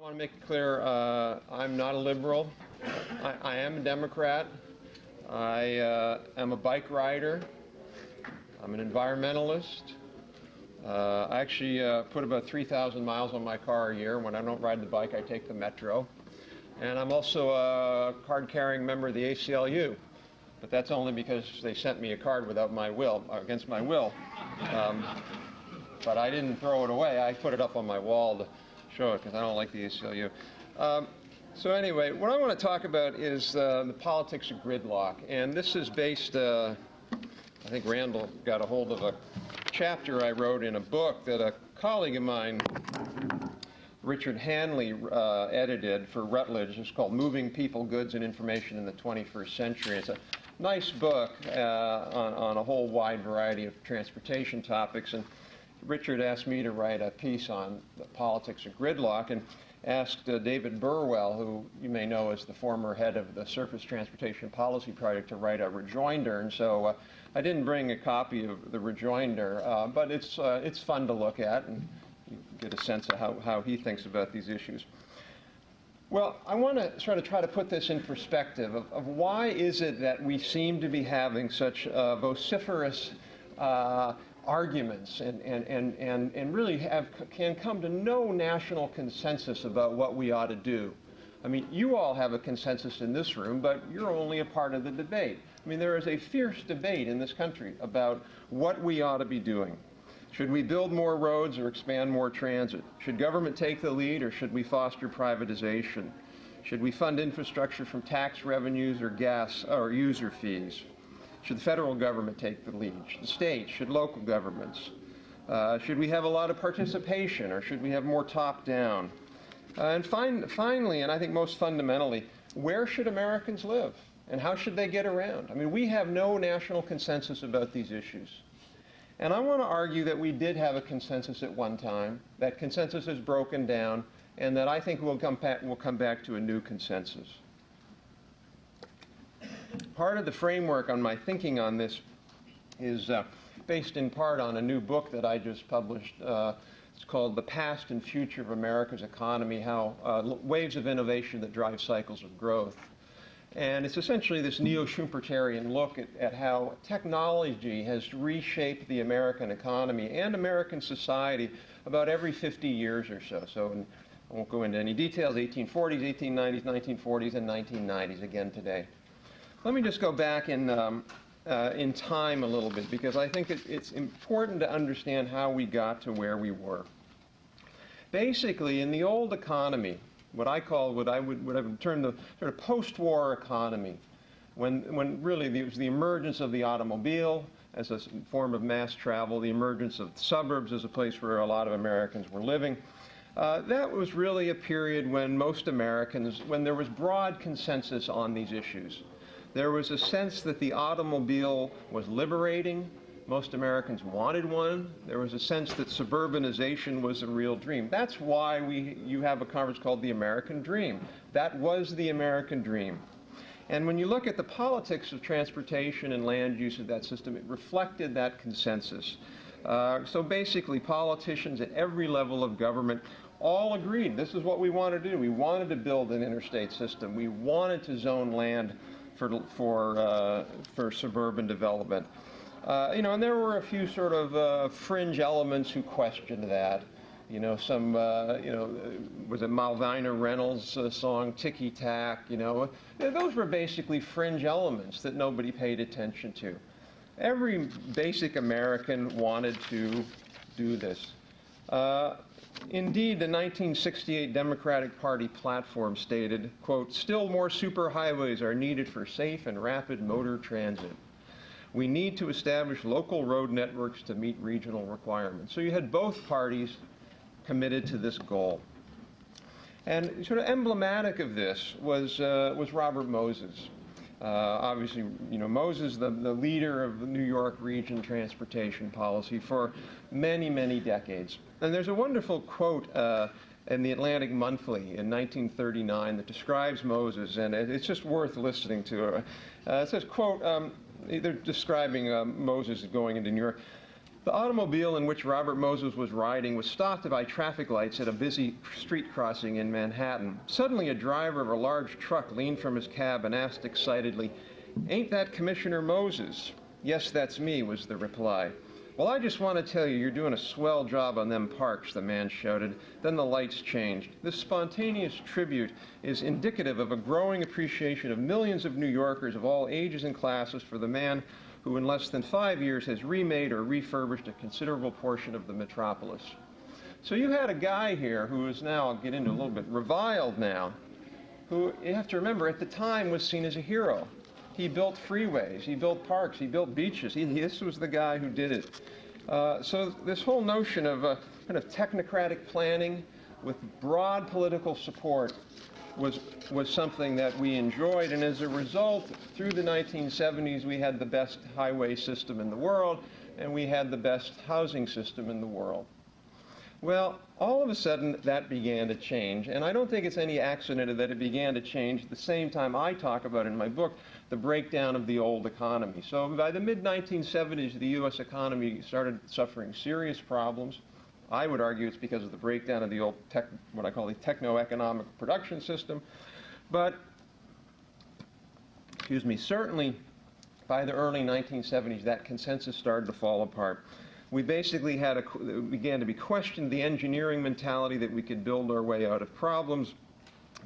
I want to make it clear, I'm not a liberal. I am a Democrat. I am a bike rider. I'm an environmentalist. I actually put about 3,000 miles on my car a year. When I don't ride the bike, I take the metro. And I'm also a card-carrying member of the ACLU. But that's only because they sent me a card without my will, or against my will. But I didn't throw it away. I put it up on my wall to show it because I don't like the ACLU. So anyway, what I want to talk about is the politics of gridlock. And this is based, I think Randall got a hold of a chapter I wrote in a book that a colleague of mine, Richard Hanley, edited for Rutledge. It's called Moving People, Goods, and Information in the 21st Century. It's a nice book on a whole wide variety of transportation topics. And Richard asked me to write a piece on the politics of gridlock and asked David Burwell, who you may know as the former head of the Surface Transportation Policy Project, to write a rejoinder. And so I didn't bring a copy of the rejoinder, but it's fun to look at and you get a sense of how he thinks about these issues. Well, I want to sort of try to put this in perspective of why is it that we seem to be having such vociferous arguments and really can come to no national consensus about what we ought to do. I mean, you all have a consensus in this room, but you're only a part of the debate. I mean, there is a fierce debate in this country about what we ought to be doing. Should we build more roads or expand more transit? Should government take the lead or should we foster privatization? Should we fund infrastructure from tax revenues or gas or user fees? Should the federal government take the lead? Should the states? Should local governments? Should we have a lot of participation or should we have more top-down? And finally, and I think most fundamentally, where should Americans live and how should they get around? I mean, we have no national consensus about these issues. And I want to argue that we did have a consensus at one time, that consensus is broken down, and that I think we'll come back to a new consensus. Part of the framework on my thinking on this is based in part on a new book that I just published. It's called The Past and Future of America's Economy, How Waves of Innovation That Drive Cycles of Growth. And it's essentially this neo-Schumpeterian look at how technology has reshaped the American economy and American society about every 50 years or so. So I won't go into any details, 1840s, 1890s, 1940s, and 1990s again today. Let me just go back in time a little bit because I think it's important to understand how we got to where we were. Basically, in the old economy, what I would term the sort of post-war economy, when really there was the emergence of the automobile as a form of mass travel, the emergence of suburbs as a place where a lot of Americans were living. That was really a period when most Americans, when there was broad consensus on these issues. There was a sense that the automobile was liberating. Most Americans wanted one. There was a sense that suburbanization was a real dream. That's why you have a conference called the American Dream. That was the American dream. And when you look at the politics of transportation and land use of that system, it reflected that consensus. So basically, politicians at every level of government all agreed this is what we wanted to do. We wanted to build an interstate system. We wanted to zone land for suburban development. And there were a few sort of fringe elements who questioned that. Was it Malvina Reynolds' song, Ticky Tack, Those were basically fringe elements that nobody paid attention to. Every basic American wanted to do this. Indeed, the 1968 Democratic Party platform stated, quote, "Still more superhighways are needed for safe and rapid motor transit. We need to establish local road networks to meet regional requirements." So you had both parties committed to this goal. And sort of emblematic of this was Robert Moses. Obviously, Moses, the leader of the New York region transportation policy for many, many decades. And there's a wonderful quote in the Atlantic Monthly in 1939 that describes Moses, and it's just worth listening to. It says, quote, they're describing Moses going into New York. The automobile in which Robert Moses was riding was stopped by traffic lights at a busy street crossing in Manhattan. Suddenly, a driver of a large truck leaned from his cab and asked excitedly, "Ain't that Commissioner Moses?" "Yes, that's me," was the reply. "Well, I just want to tell you, you're doing a swell job on them parks," the man shouted. Then the lights changed. This spontaneous tribute is indicative of a growing appreciation of millions of New Yorkers of all ages and classes for the man who in less than 5 years has remade or refurbished a considerable portion of the metropolis. So you had a guy here who is now, I'll get into a little bit, reviled now, who, you have to remember, at the time was seen as a hero. He built freeways, he built parks, he built beaches. This was the guy who did it. So this whole notion of kind of technocratic planning with broad political support was something that we enjoyed, and as a result, through the 1970s, we had the best highway system in the world, and we had the best housing system in the world. Well, all of a sudden, that began to change, and I don't think it's any accident that it began to change at the same time I talk about in my book the breakdown of the old economy. So by the mid-1970s, the U.S. economy started suffering serious problems. I would argue it's because of the breakdown of the old, what I call the techno-economic production system. But, certainly by the early 1970s, that consensus started to fall apart. We basically began to be questioned. The engineering mentality that we could build our way out of problems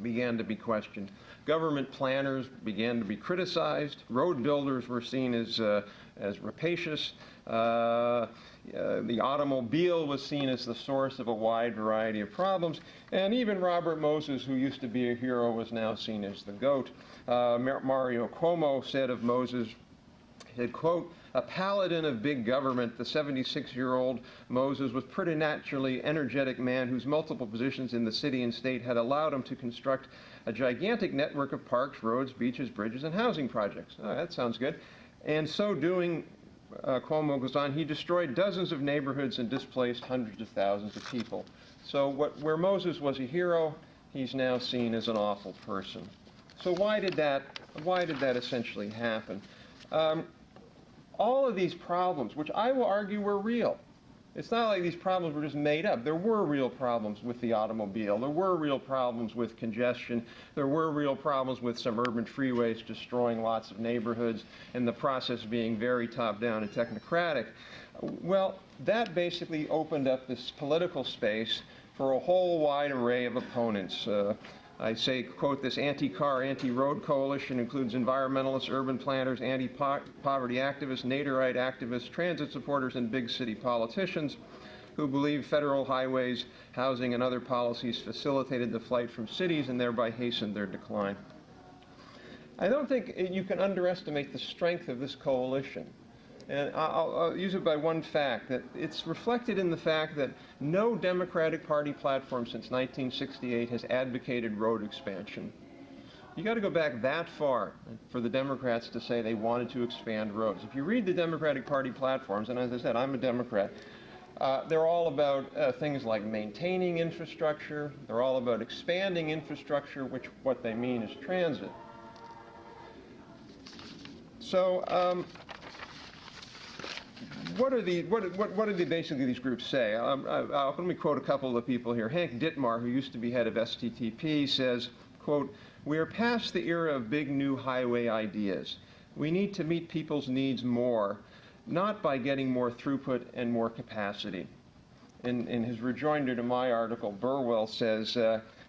began to be questioned. Government planners began to be criticized. Road builders were seen as rapacious. The automobile was seen as the source of a wide variety of problems. And even Robert Moses, who used to be a hero, was now seen as the goat. Mario Cuomo said of Moses, he said, quote, "A paladin of big government, the 76-year-old Moses was pretty naturally energetic man whose multiple positions in the city and state had allowed him to construct a gigantic network of parks, roads, beaches, bridges, and housing projects." Oh, that sounds good. And so doing, Cuomo goes on, he destroyed dozens of neighborhoods and displaced hundreds of thousands of people. So where Moses was a hero, he's now seen as an awful person. So why did that essentially happen? All of these problems, which I will argue were real. It's not like these problems were just made up. There were real problems with the automobile. There were real problems with congestion. There were real problems with some urban freeways destroying lots of neighborhoods and the process being very top-down and technocratic. Well, that basically opened up this political space for a whole wide array of opponents. I say, quote, "This anti-car, anti-road coalition includes environmentalists, urban planners, anti-poverty activists, Naderite activists, transit supporters, and big city politicians who believe federal highways, housing, and other policies facilitated the flight from cities and thereby hastened their decline." I don't think you can underestimate the strength of this coalition. And I'll use it by one fact, that it's reflected in the fact that no Democratic Party platform since 1968 has advocated road expansion. You got to go back that far for the Democrats to say they wanted to expand roads. If you read the Democratic Party platforms, and as I said, I'm a Democrat, they're all about things like maintaining infrastructure. They're all about expanding infrastructure, which what they mean is transit. So, what do basically these groups say? Let me quote a couple of the people here. Hank Dittmar, who used to be head of STTP, says, quote, "We are past the era of big new highway ideas. We need to meet people's needs more, not by getting more throughput and more capacity." In his rejoinder to my article, Burwell says,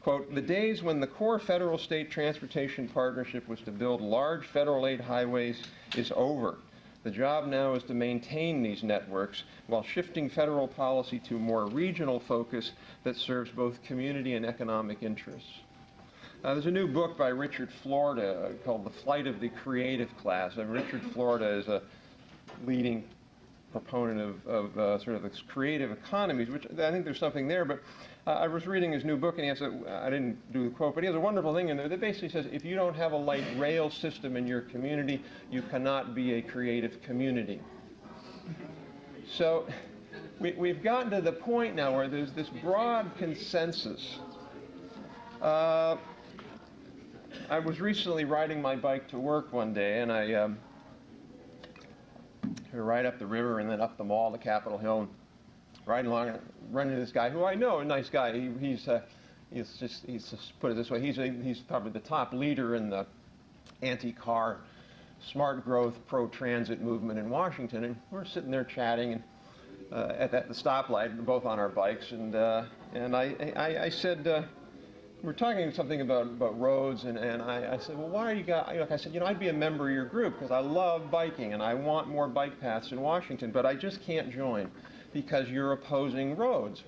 quote, "The days when the core federal-state transportation partnership was to build large federal aid highways is over. The job now is to maintain these networks while shifting federal policy to a more regional focus that serves both community and economic interests." There's a new book by Richard Florida called The Flight of the Creative Class. And Richard Florida is a leading proponent of sort of this creative economies, which I think there's something there. But I was reading his new book, and I didn't do the quote, but he has a wonderful thing in there that basically says, if you don't have a light rail system in your community, you cannot be a creative community. So we've gotten to the point now where there's this broad consensus. I was recently riding my bike to work one day, and I We're right up the river and then up the mall to Capitol Hill, and riding along and running into this guy who I know, a nice guy. He's just put it this way, he's probably the top leader in the anti-car, smart growth, pro-transit movement in Washington. And we're sitting there chatting and, at the stoplight, both on our bikes. And I said, we're talking something about roads, and I said, well, why are you guys, I said, I'd be a member of your group because I love biking and I want more bike paths in Washington, but I just can't join because you're opposing roads.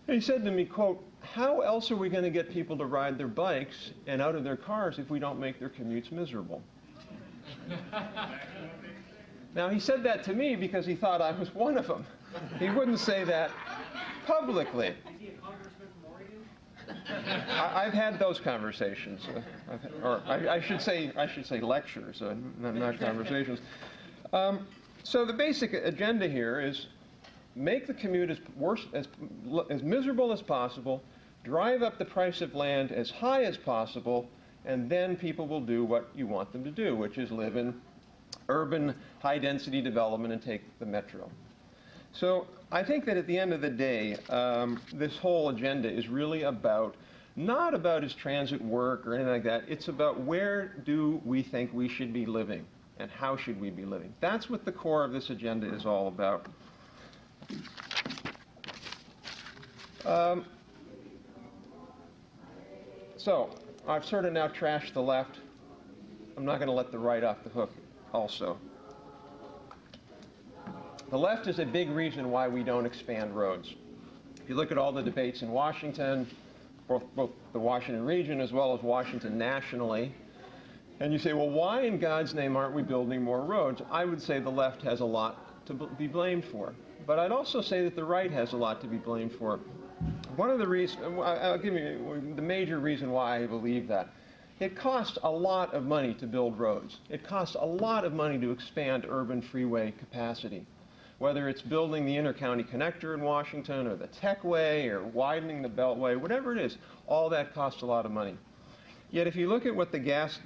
And he said to me, quote, how else are we going to get people to ride their bikes and out of their cars if we don't make their commutes miserable? Now, he said that to me because he thought I was one of them. He wouldn't say that publicly. Is he a congressman from Oregon? I've had those conversations, I should say lectures, not conversations. So the basic agenda here is make the commute as miserable as possible, drive up the price of land as high as possible, and then people will do what you want them to do, which is live in urban high-density development and take the metro. So I think that at the end of the day, this whole agenda is really not about his transit work or anything like that. It's about where do we think we should be living and how should we be living. That's what the core of this agenda is all about. So I've sort of now trashed the left. I'm not going to let the right off the hook also. The left is a big reason why we don't expand roads. If you look at all the debates in Washington, both the Washington region as well as Washington nationally, and you say, well, why in God's name aren't we building more roads? I would say the left has a lot to be blamed for. But I'd also say that the right has a lot to be blamed for. One of the reasons, I'll give you the major reason why I believe that. It costs a lot of money to build roads. It costs a lot of money to expand urban freeway capacity. Whether it's building the intercounty connector in Washington or the Techway or widening the Beltway, whatever it is, all that costs a lot of money. Yet if you look at what the gas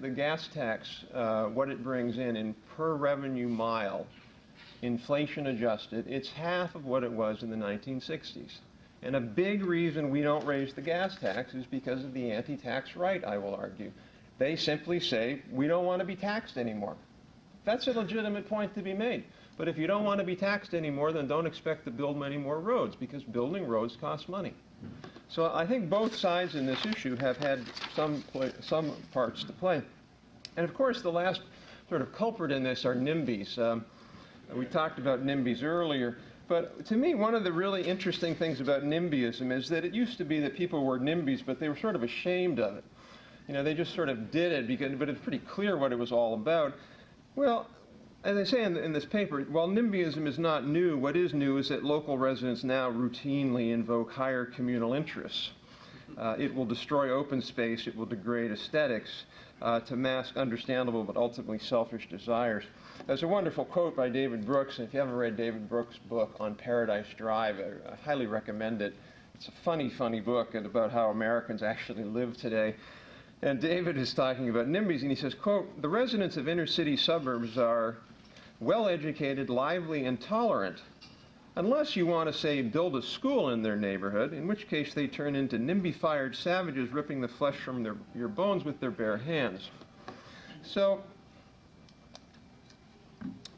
tax, what it brings in per revenue mile, inflation adjusted, it's half of what it was in the 1960s. And a big reason we don't raise the gas tax is because of the anti-tax right, I will argue. They simply say, we don't want to be taxed anymore. That's a legitimate point to be made. But if you don't want to be taxed anymore, then don't expect to build many more roads, because building roads costs money. So I think both sides in this issue have had some parts to play. And of course, the last sort of culprit in this are NIMBYs. We talked about NIMBYs earlier. But to me, one of the really interesting things about NIMBYism is that it used to be that people were NIMBYs, but they were sort of ashamed of it. They just sort of did it, but it's pretty clear what it was all about. Well, as I say in this paper, while NIMBYism is not new, what is new is that local residents now routinely invoke higher communal interests. It will destroy open space, it will degrade aesthetics to mask understandable but ultimately selfish desires. There's a wonderful quote by David Brooks, and if you haven't read David Brooks' book on Paradise Drive, I highly recommend it. It's a funny, funny book about how Americans actually live today. And David is talking about NIMBYs, and he says, quote, the residents of inner city suburbs are well-educated, lively, and tolerant, unless you want to, say, build a school in their neighborhood, in which case they turn into NIMBY-fired savages ripping the flesh from your bones with their bare hands. So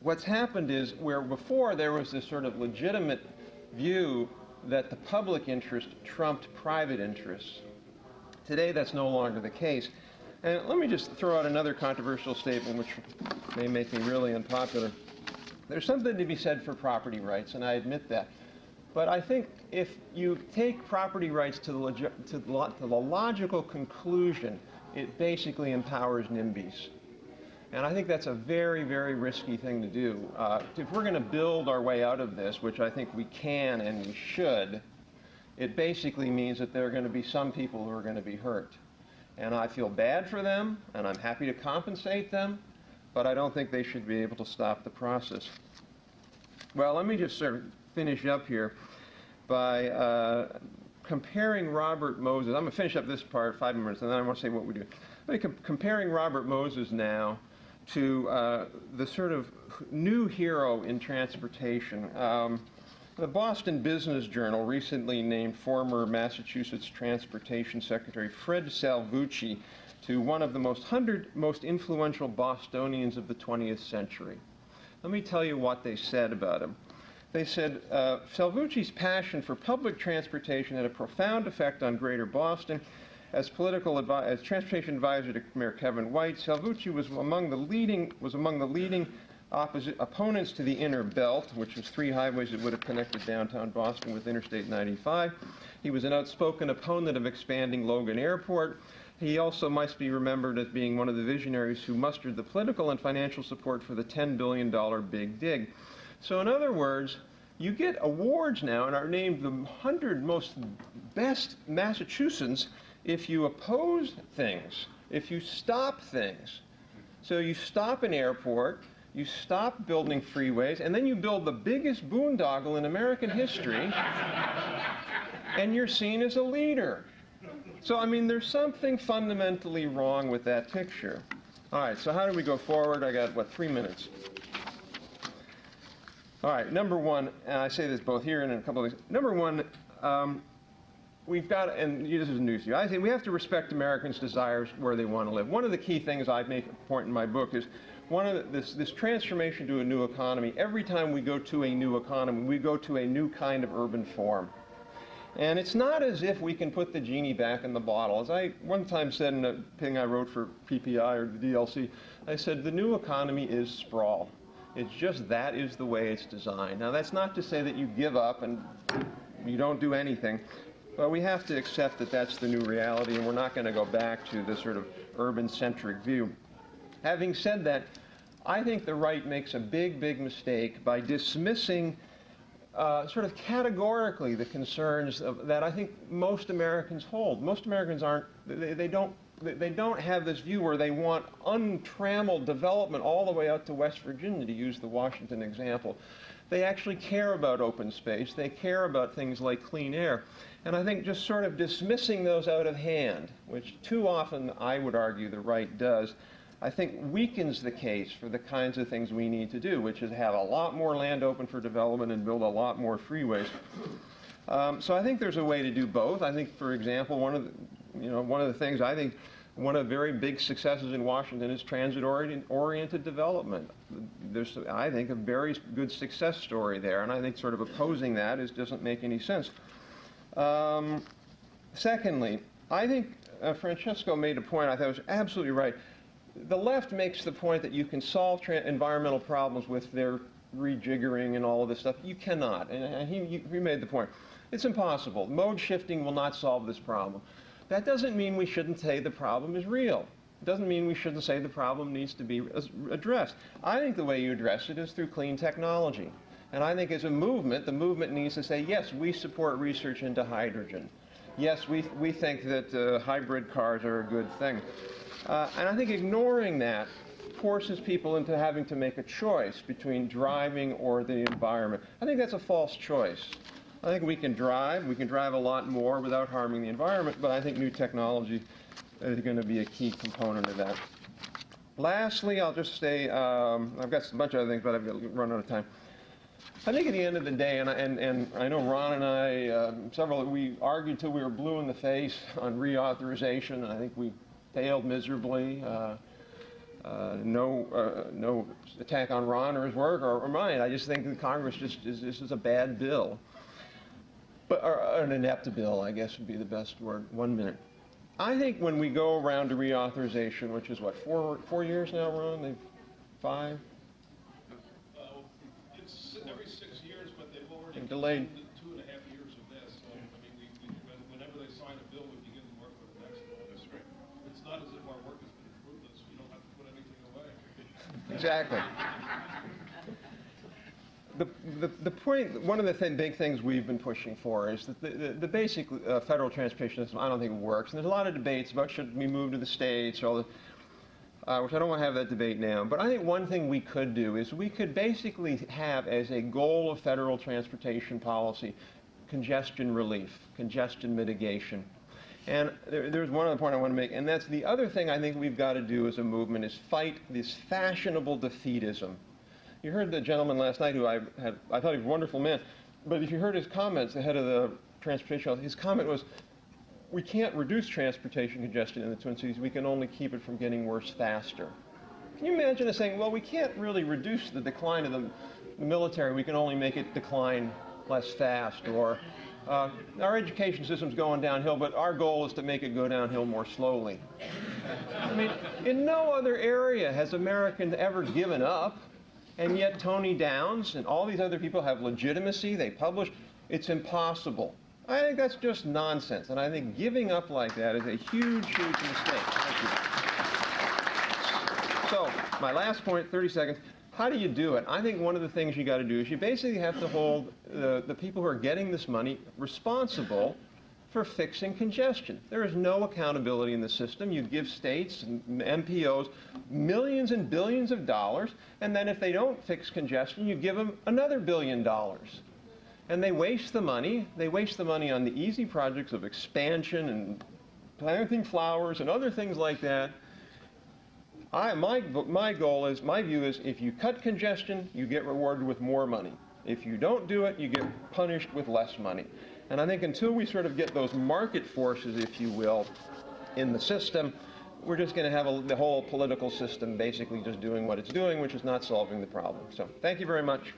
what's happened is, where before there was this sort of legitimate view that the public interest trumped private interests, today that's no longer the case. And let me just throw out another controversial statement which may make me really unpopular. There's something to be said for property rights, and I admit that. But I think if you take property rights to the logical conclusion, it basically empowers NIMBYs. And I think that's a very, very risky thing to do. If we're going to build our way out of this, which I think we can and we should, it basically means that there are going to be some people who are going to be hurt. And I feel bad for them, and I'm happy to compensate them, but I don't think they should be able to stop the process. Well, let me just sort of finish up here by comparing Robert Moses. I'm going to finish up this part, 5 minutes, and then I want to say what we do. Comparing Robert Moses now to the sort of new hero in transportation. The Boston Business Journal recently named former Massachusetts Transportation Secretary Fred Salvucci to one of the 100 most influential Bostonians of the 20th century. Let me tell you what they said about him. They said, Salvucci's passion for public transportation had a profound effect on Greater Boston. As transportation advisor to Mayor Kevin White, Salvucci was among the leading opponents to the Inner Belt, which was 3 highways that would have connected downtown Boston with Interstate 95. He was an outspoken opponent of expanding Logan Airport. He also must be remembered as being one of the visionaries who mustered the political and financial support for the $10 billion Big Dig. So in other words, you get awards now and are named the 100 most best Massachusetts if you oppose things, if you stop things. So you stop an airport, you stop building freeways, and then you build the biggest boondoggle in American history, and you're seen as a leader. So, I mean, there's something fundamentally wrong with that picture. All right, so how do we go forward? I got, 3 minutes. All right, number one, and I say this both here and in a couple of things. Number one, we've got, and this is news to you, I think we have to respect Americans' desires where they want to live. One of the key things I make a point in my book is this transformation to a new economy. Every time we go to a new economy, we go to a new kind of urban form. And it's not as if we can put the genie back in the bottle. As I one time said in a thing I wrote for PPI or the DLC, I said the new economy is sprawl. It's just that is the way it's designed. Now that's not to say that you give up and you don't do anything, but we have to accept that that's the new reality, and we're not going to go back to the sort of urban-centric view. Having said that, I think the right makes a big, big mistake by dismissing sort of categorically the concerns that I think most Americans hold. Most Americans they don't have this view where they want untrammeled development all the way out to West Virginia, to use the Washington example. They actually care about open space. They care about things like clean air. And I think just sort of dismissing those out of hand, which too often I would argue the right does, I think weakens the case for the kinds of things we need to do, which is have a lot more land open for development and build a lot more freeways. So I think there's a way to do both. I think, for example, one of the things I think one of the very big successes in Washington is transit-oriented development. There's, I think, a very good success story there, and I think sort of opposing that doesn't make any sense. Secondly, I think Francesco made a point I thought was absolutely right. The left makes the point that you can solve environmental problems with their rejiggering and all of this stuff. You cannot, and he made the point. It's impossible. Mode shifting will not solve this problem. That doesn't mean we shouldn't say the problem is real. It doesn't mean we shouldn't say the problem needs to be addressed. I think the way you address it is through clean technology. And I think as a movement, the movement needs to say, yes, we support research into hydrogen. Yes, we think that hybrid cars are a good thing. And I think ignoring that forces people into having to make a choice between driving or the environment. I think that's a false choice. I think we can drive a lot more without harming the environment, but I think new technology is going to be a key component of that. Lastly, I'll just say, I've got a bunch of other things, but I've run out of time. I think at the end of the day, and I know Ron and I, we argued till we were blue in the face on reauthorization, and I think we failed miserably. No attack on Ron or his work or mine. I just think the Congress this is a bad bill. Or an inept bill, I guess would be the best word. 1 minute. I think when we go around to reauthorization, which is what, 4 years now, Ron? 5? It's every 6 years, but they've already delayed 2.5 years of this. So, I mean, whenever they sign a bill, we begin to work with the next one. That's right. It's not as if our work has been fruitless. We don't have to put anything away. Exactly. The point, one of the big things we've been pushing for is that the basic federal transportation system, I don't think works. And there's a lot of debates about should we move to the states, or which I don't want to have that debate now. But I think one thing we could do is we could basically have as a goal of federal transportation policy congestion relief, congestion mitigation. And there's one other point I want to make, and that's the other thing I think we've got to do as a movement is fight this fashionable defeatism. You heard the gentleman last night who I thought he was a wonderful man, but if you heard his comments, the head of the transportation, his comment was, we can't reduce transportation congestion in the Twin Cities, we can only keep it from getting worse faster. Can you imagine us saying, well, we can't really reduce the decline of the military, we can only make it decline less fast, or our education system's going downhill, but our goal is to make it go downhill more slowly. I mean, in no other area has America ever given up, and yet Tony Downs and all these other people have legitimacy, they publish. It's impossible. I think that's just nonsense, and I think giving up like that is a huge, huge mistake. Thank you. So, my last point, 30 seconds. How do you do it? I think one of the things you got to do is you basically have to hold the people who are getting this money responsible for fixing congestion. There is no accountability in the system. You give states and MPOs millions and billions of dollars, and then if they don't fix congestion, you give them another $1 billion. And they waste the money. They waste the money on the easy projects of expansion and planting flowers and other things like that. My view is, if you cut congestion, you get rewarded with more money. If you don't do it, you get punished with less money. And I think until we sort of get those market forces, if you will, in the system, we're just going to have the whole political system basically just doing what it's doing, which is not solving the problem. So thank you very much.